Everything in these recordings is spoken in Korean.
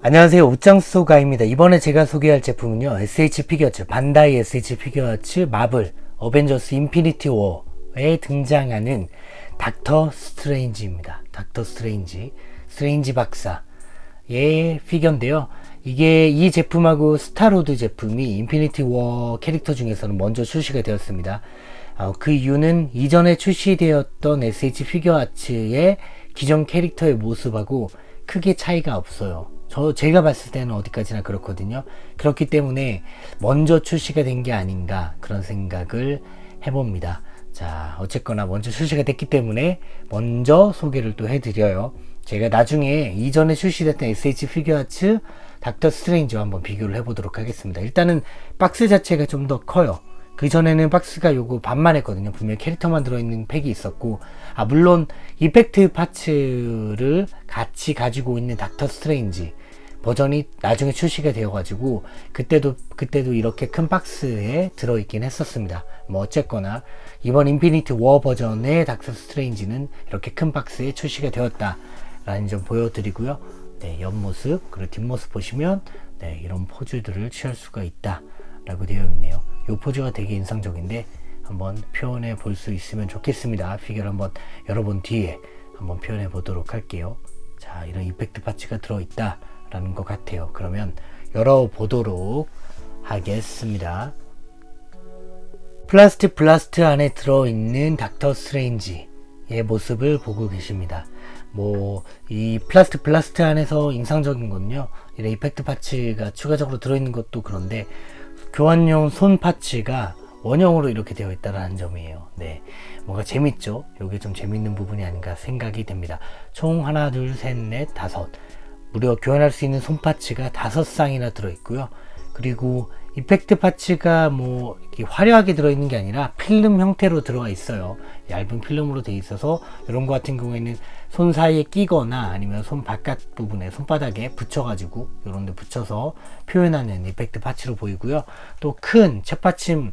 안녕하세요. 옷장소가입니다. 이번에 제가 소개할 제품은요, SH 피규어츠, 반다이 SH 피규어츠 마블 어벤져스 인피니티 워에 등장하는 닥터 스트레인지입니다. 닥터 스트레인지, 스트레인지 박사의 피규어인데요. 이게 이 제품하고 스타로드 제품이 인피니티 워 캐릭터 중에서는 먼저 출시가 되었습니다. 그 이유는 이전에 출시되었던 SH 피규어아츠의 기존 캐릭터의 모습하고 크게 차이가 없어요. 제가 봤을 때는 어디까지나 그렇거든요. 그렇기 때문에 먼저 출시가 된 게 아닌가 그런 생각을 해봅니다. 자, 어쨌거나 먼저 출시가 됐기 때문에 먼저 소개를 또 해드려요. 제가 나중에 이전에 출시됐던 SH 피규어아츠 닥터 스트레인지와 한번 비교를 해보도록 하겠습니다. 일단은 박스 자체가 좀 더 커요. 그 전에는 박스가 요거 반만 했거든요. 분명히 캐릭터만 들어있는 팩이 있었고, 물론 이펙트 파츠를 같이 가지고 있는 닥터 스트레인지 버전이 나중에 출시가 되어가지고 그때도 이렇게 큰 박스에 들어있긴 했었습니다. 뭐 어쨌거나 이번 인피니티 워 버전의 닥터 스트레인지는 이렇게 큰 박스에 출시가 되었다라는 점 보여드리고요. 네, 옆모습 그리고 뒷모습 보시면 네, 이런 포즈들을 취할 수가 있다라고 되어 있네요. 이 포즈가 되게 인상적인데 한번 표현해 볼 수 있으면 좋겠습니다. 피규어를 한번 열어본 뒤에 한번 표현해 보도록 할게요. 자, 이런 이펙트 파츠가 들어있다 라는 것 같아요. 그러면 열어보도록 하겠습니다. 플라스틱 블라스트 안에 들어있는 닥터 스트레인지의 모습을 보고 계십니다. 이 플라스틱 블라스트 안에서 인상적인 건요, 이런 이펙트 파츠가 추가적으로 들어있는 것도 그런데 교환용 손 파츠가 원형으로 이렇게 되어 있다는 점이에요. 네, 뭔가 재밌죠? 이게 좀 재밌는 부분이 아닌가 생각이 됩니다. 총 하나, 둘, 셋, 넷, 다섯. 무려 교환할 수 있는 손 파츠가 5쌍이나 들어있고요. 그리고 이펙트 파츠가 이렇게 화려하게 들어있는 게 아니라 필름 형태로 들어가 있어요. 얇은 필름으로 되어 있어서 이런 거 같은 경우에는 손 사이에 끼거나 아니면 손 바깥 부분에 손바닥에 붙여가지고 이런 데 붙여서 표현하는 이펙트 파츠로 보이고요. 또 큰 책받침에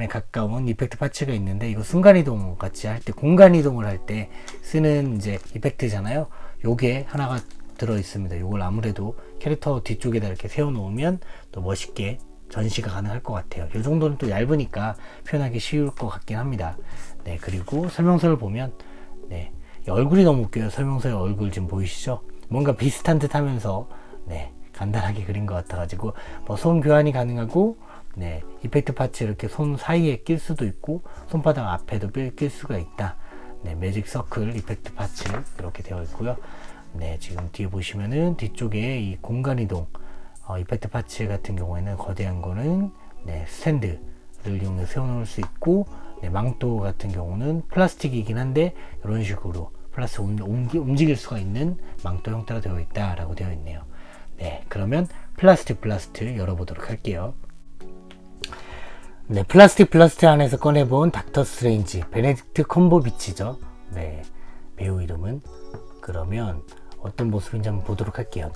가까운 이펙트 파츠가 있는데, 이거 순간이동 같이 할 때, 공간이동을 할 때 쓰는 이제 이펙트잖아요. 요게 하나가 들어 있습니다. 이걸 아무래도 캐릭터 뒤쪽에다 이렇게 세워 놓으면 또 멋있게 전시가 가능할 것 같아요. 이 정도는 또 얇으니까 표현하기 쉬울 것 같긴 합니다. 네, 그리고 설명서를 보면 네, 얼굴이 너무 웃겨요. 설명서의 얼굴 지금 보이시죠? 뭔가 비슷한 듯 하면서 네, 간단하게 그린 것 같아가지고 손 교환이 가능하고, 네, 이펙트 파츠 이렇게 손 사이에 낄 수도 있고 손바닥 앞에도 낄 수가 있다. 네, 매직 서클 이펙트 파츠 이렇게 되어 있고요. 네, 지금 뒤에 보시면은 뒤쪽에 이 공간 이동 이펙트 파츠 같은 경우에는 거대한 거는 네, 스탠드를 이용해서 세워놓을 수 있고, 네, 망토 같은 경우는 플라스틱이긴 한데 이런 식으로 플라스틱 움직일 수가 있는 망토 형태로 되어 있다라고 되어 있네요. 네, 그러면 플라스틱 블라스트 열어보도록 할게요. 네, 플라스틱 블라스트 안에서 꺼내본 닥터 스트레인지 베네딕트 컴버비치죠. 네, 배우 이름은. 그러면 어떤 모습인지 한번 보도록 할게요.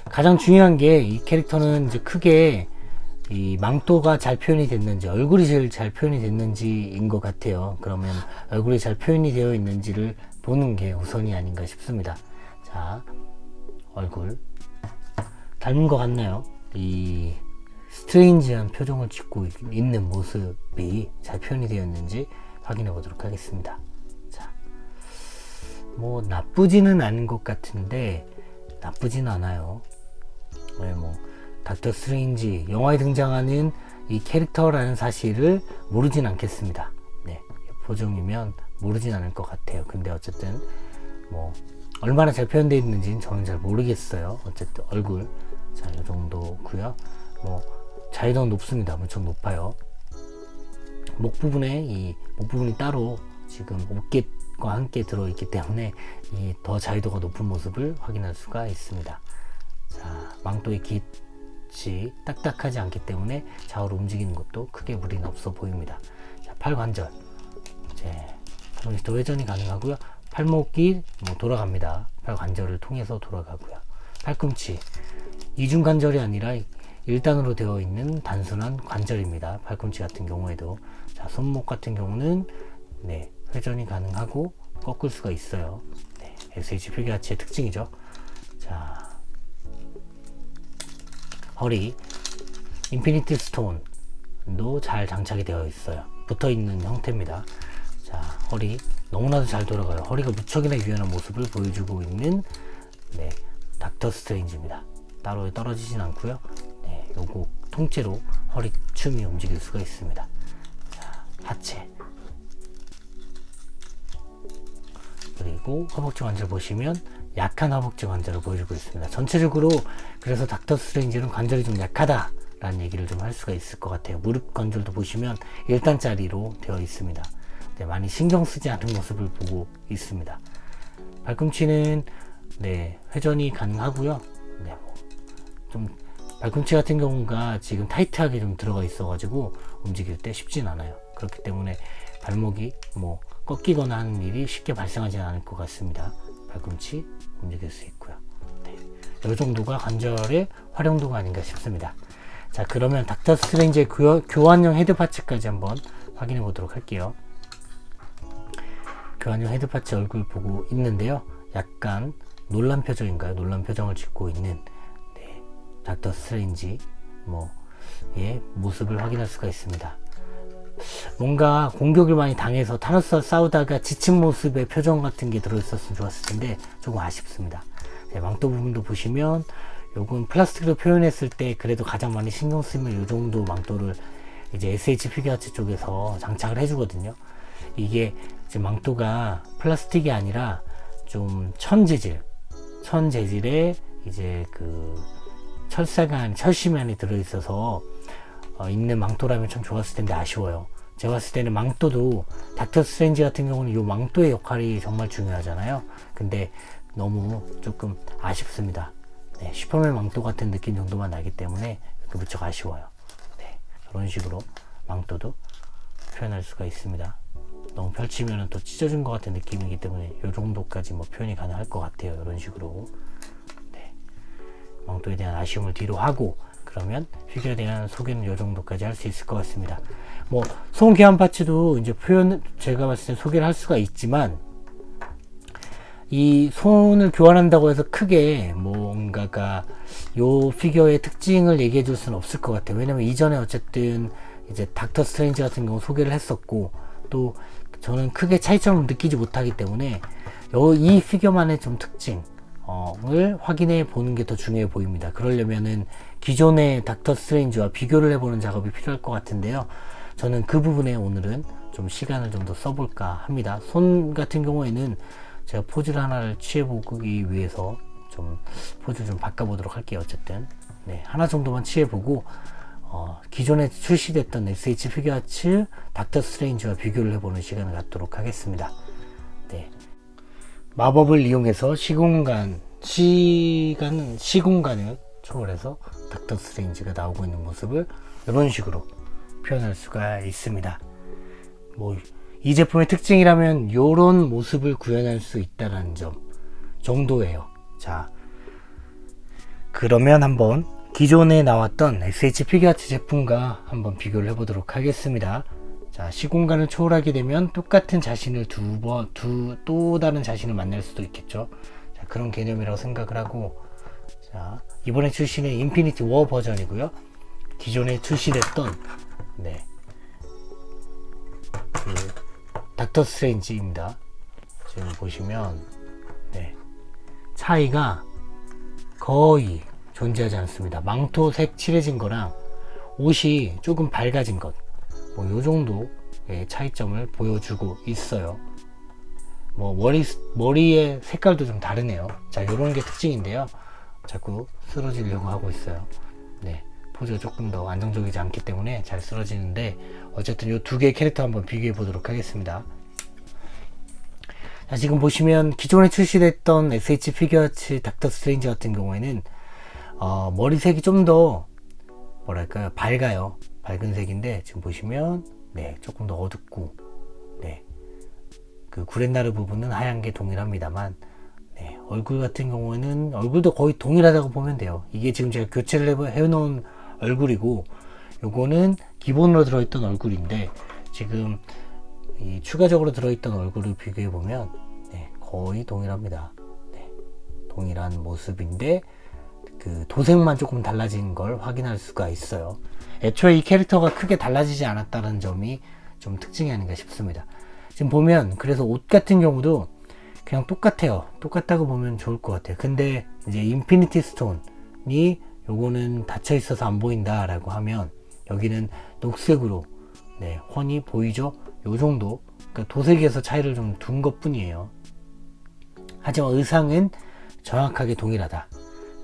가장 중요한 게 이 캐릭터는 이제 크게 이 망토가 잘 표현이 됐는지, 얼굴이 제일 잘 표현이 됐는지인 것 같아요. 그러면 얼굴이 잘 표현이 되어 있는지를 보는 게 우선이 아닌가 싶습니다. 자, 얼굴 닮은 것 같나요? 이 스트레인지한 표정을 짓고 있는 모습이 잘 표현이 되어 있는지 확인해 보도록 하겠습니다. 나쁘지는 않은 것 같은데 나쁘진 않아요. 왜 닥터 스트레인지 영화에 등장하는 이 캐릭터라는 사실을 모르진 않겠습니다. 네, 보정이면 모르진 않을 것 같아요. 근데 어쨌든 얼마나 잘 표현되어 있는지는 저는 잘 모르겠어요. 어쨌든 얼굴 자, 이 정도고요. 자유도는 높습니다. 엄청 높아요. 목 부분이 따로 지금 어깨과 함께 들어있기 때문에 더 자유도가 높은 모습을 확인할 수가 있습니다. 자, 망토의 깃이 딱딱하지 않기 때문에 좌우로 움직이는 것도 크게 무리는 없어 보입니다. 자, 팔 관절 이제 더 회전이 가능하고요. 팔목이 돌아갑니다. 팔 관절을 통해서 돌아가고요. 팔꿈치 이중 관절이 아니라 1단으로 되어 있는 단순한 관절입니다. 팔꿈치 같은 경우에도. 자, 손목 같은 경우는 네, 회전이 가능하고 꺾을 수가 있어요. 네, SH 피규어츠의 특징이죠. 자, 허리 인피니티 스톤도 잘 장착이 되어 있어요. 붙어 있는 형태입니다. 자, 허리 너무나도 잘 돌아가요. 허리가 무척이나 유연한 모습을 보여주고 있는 네, 닥터 스트레인지입니다. 따로 떨어지진 않고요. 네, 요거 통째로 허리 춤이 움직일 수가 있습니다. 자, 하체 그리고 허벅지 관절 보시면 약한 허벅지 관절을 보여주고 있습니다. 전체적으로 그래서 닥터 스트레인지는 관절이 좀 약하다 라는 얘기를 좀 할 수가 있을 것 같아요. 무릎 관절도 보시면 1단짜리로 되어 있습니다. 네, 많이 신경 쓰지 않은 모습을 보고 있습니다. 발꿈치는 네, 회전이 가능하고요. 네, 좀 발꿈치 같은 경우가 지금 타이트하게 좀 들어가 있어 가지고 움직일 때 쉽진 않아요. 그렇기 때문에 발목이 뭐 꺾이거나 하는 일이 쉽게 발생하지 않을 것 같습니다. 발꿈치 움직일 수 있고요. 네, 이 정도가 관절의 활용도가 아닌가 싶습니다. 자, 그러면 닥터 스트레인지의 교환용 헤드 파츠까지 한번 확인해 보도록 할게요. 교환용 헤드 파츠 얼굴 보고 있는데요. 약간 놀란 표정인가요? 놀란 표정을 짓고 있는 네, 닥터 스트레인지 의 모습을 확인할 수가 있습니다. 뭔가 공격을 많이 당해서 타노스와 싸우다가 지친 모습의 표정 같은 게 들어있었으면 좋았을 텐데 조금 아쉽습니다. 네, 망토 부분도 보시면 요건 플라스틱으로 표현했을 때 그래도 가장 많이 신경 쓰면 요 정도 망토를 이제 SH 피규어아츠 쪽에서 장착을 해주거든요. 이게 이제 망토가 플라스틱이 아니라 좀 천재질에 이제 그 철심안이 들어있어서 있는 망토라면 참 좋았을 텐데 아쉬워요. 제가 봤을 때는 망토도 닥터 스트레인지 같은 경우는 이 망토의 역할이 정말 중요하잖아요. 근데 너무 조금 아쉽습니다. 네, 슈퍼맨 망토 같은 느낌 정도만 나기 때문에 무척 아쉬워요. 네, 이런 식으로 망토도 표현할 수가 있습니다. 너무 펼치면 또 찢어진 것 같은 느낌이기 때문에 이 정도까지 표현이 가능할 것 같아요. 이런 식으로 네, 망토에 대한 아쉬움을 뒤로 하고 그러면 피규어에 대한 소개는 이 정도까지 할 수 있을 것 같습니다. 손 교환 파츠도 이제 제가 봤을 때 소개를 할 수가 있지만 이 손을 교환한다고 해서 크게 뭔가가 요 피규어의 특징을 얘기해 줄 수는 없을 것 같아요. 왜냐면 이전에 어쨌든 이제 닥터 스트레인지 같은 경우 소개를 했었고 또 저는 크게 차이점을 느끼지 못하기 때문에 이 피규어만의 좀 특징을 확인해 보는 게 더 중요해 보입니다. 그러려면은 기존의 닥터 스트레인지와 비교를 해보는 작업이 필요할 것 같은데요. 저는 그 부분에 오늘은 좀 시간을 좀 더 써볼까 합니다. 손 같은 경우에는 제가 포즈를 하나를 취해보기 위해서 좀 포즈를 좀 바꿔보도록 할게요. 어쨌든 네, 하나 정도만 취해보고 기존에 출시됐던 SH 피규어아츠 닥터 스트레인지와 비교를 해보는 시간을 갖도록 하겠습니다. 네, 마법을 이용해서 시공간을 초월해서 닥터 스트레인지가 나오고 있는 모습을 이런 식으로 표현할 수가 있습니다. 이 제품의 특징이라면 이런 모습을 구현할 수 있다는 점 정도예요. 자, 그러면 한번 기존에 나왔던 SH 피규어아츠 제품과 한번 비교를 해보도록 하겠습니다. 자, 시공간을 초월하게 되면 똑같은 자신을 또 다른 자신을 만날 수도 있겠죠. 자, 그런 개념이라고 생각을 하고, 자, 이번에 출시는 인피니티 워 버전이고요. 기존에 출시됐던 닥터 스트레인지입니다. 지금 보시면 차이가 거의 존재하지 않습니다. 망토색 칠해진 거랑 옷이 조금 밝아진 것, 요 정도의 차이점을 보여주고 있어요. 머리의 색깔도 좀 다르네요. 자, 요런 게 특징인데요. 자꾸 쓰러지려고 하고 있어요. 네, 포즈가 조금 더 안정적이지 않기 때문에 잘 쓰러지는데 어쨌든 요 두 개의 캐릭터 한번 비교해 보도록 하겠습니다. 자, 지금 보시면 기존에 출시됐던 SH 피규어아츠 닥터 스트레인지 같은 경우에는 머리색이 좀 더 뭐랄까요, 밝아요. 밝은 색인데 지금 보시면 조금 더 어둡고 그 구렛나루 부분은 하얀 게 동일합니다만 얼굴 같은 경우에는 얼굴도 거의 동일하다고 보면 돼요. 이게 지금 제가 교체를 해놓은 얼굴이고 요거는 기본으로 들어있던 얼굴인데 지금 이 추가적으로 들어있던 얼굴을 비교해 보면 거의 동일합니다. 동일한 모습인데 그 도색만 조금 달라진 걸 확인할 수가 있어요. 애초에 이 캐릭터가 크게 달라지지 않았다는 점이 좀 특징이 아닌가 싶습니다. 지금 보면 그래서 옷 같은 경우도 그냥 똑같아요. 똑같다고 보면 좋을 것 같아요. 근데 이제 인피니티 스톤이 요거는 닫혀 있어서 안 보인다 라고 하면 여기는 녹색으로 네, 훤히 보이죠? 요 정도. 그러니까 도색에서 차이를 좀 둔 것 뿐이에요. 하지만 의상은 정확하게 동일하다.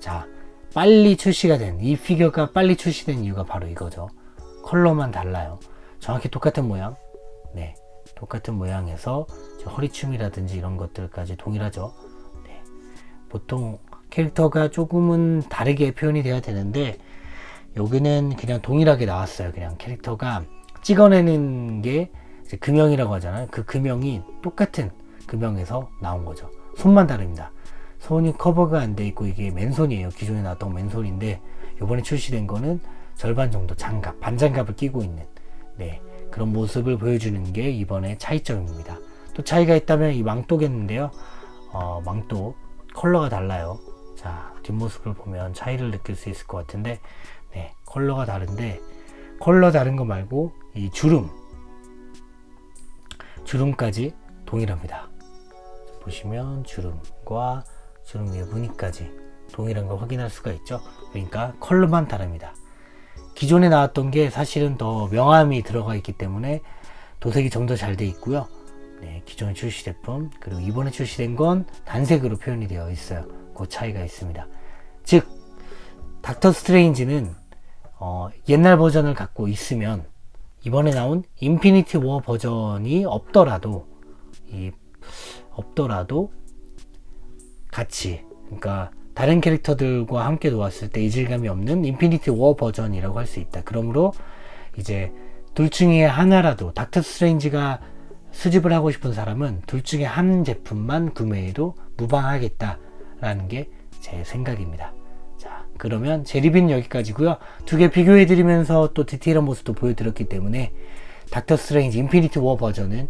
자, 빨리 출시가 된, 이 피규어가 빨리 출시된 이유가 바로 이거죠. 컬러만 달라요. 정확히 똑같은 모양. 네, 똑같은 모양에서 허리춤이라든지 이런 것들까지 동일하죠. 네, 보통 캐릭터가 조금은 다르게 표현이 돼야 되는데 여기는 그냥 동일하게 나왔어요. 그냥 캐릭터가 찍어내는 게 이제 금형이라고 하잖아요. 그 금형이 똑같은 금형에서 나온 거죠. 손만 다릅니다. 손이 커버가 안 돼 있고 이게 맨손이에요. 기존에 나왔던 맨손인데 이번에 출시된 거는 절반 정도 장갑, 반장갑을 끼고 있는 네, 그런 모습을 보여주는 게 이번에 차이점입니다. 또 차이가 있다면 이 망토겠는데요. 망토 컬러가 달라요. 자, 뒷모습을 보면 차이를 느낄 수 있을 것 같은데 네, 컬러가 다른데 컬러 다른 거 말고 이 주름까지 동일합니다. 보시면 주름과 주름 위에 무늬까지 동일한 걸 확인할 수가 있죠. 그러니까 컬러만 다릅니다. 기존에 나왔던 게 사실은 더 명암이 들어가 있기 때문에 도색이 좀 더 잘 돼 있고요. 네, 기존에 출시 제품 그리고 이번에 출시된 건 단색으로 표현이 되어 있어요. 그 차이가 있습니다. 즉 닥터 스트레인지는 옛날 버전을 갖고 있으면 이번에 나온 인피니티 워 버전이 없더라도 같이, 그러니까 다른 캐릭터들과 함께 놓았을 때 이질감이 없는 인피니티 워 버전이라고 할 수 있다. 그러므로 이제 둘 중에 하나라도 닥터 스트레인지가 수집을 하고 싶은 사람은 둘 중에 한 제품만 구매해도 무방하겠다라는 게 제 생각입니다. 자, 그러면 제 리뷰는 여기까지고요. 두 개 비교해 드리면서 또 디테일한 모습도 보여드렸기 때문에 닥터 스트레인지 인피니티 워 버전의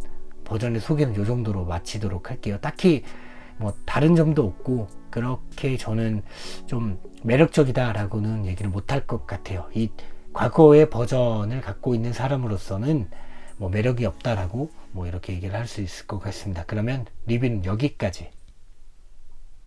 소개는 이 정도로 마치도록 할게요. 딱히 뭐 다른 점도 없고 그렇게 저는 좀 매력적이다 라고는 얘기를 못할 것 같아요. 이 과거의 버전을 갖고 있는 사람으로서는 뭐 매력이 없다라고 뭐 이렇게 얘기를 할 수 있을 것 같습니다. 그러면 리뷰는 여기까지.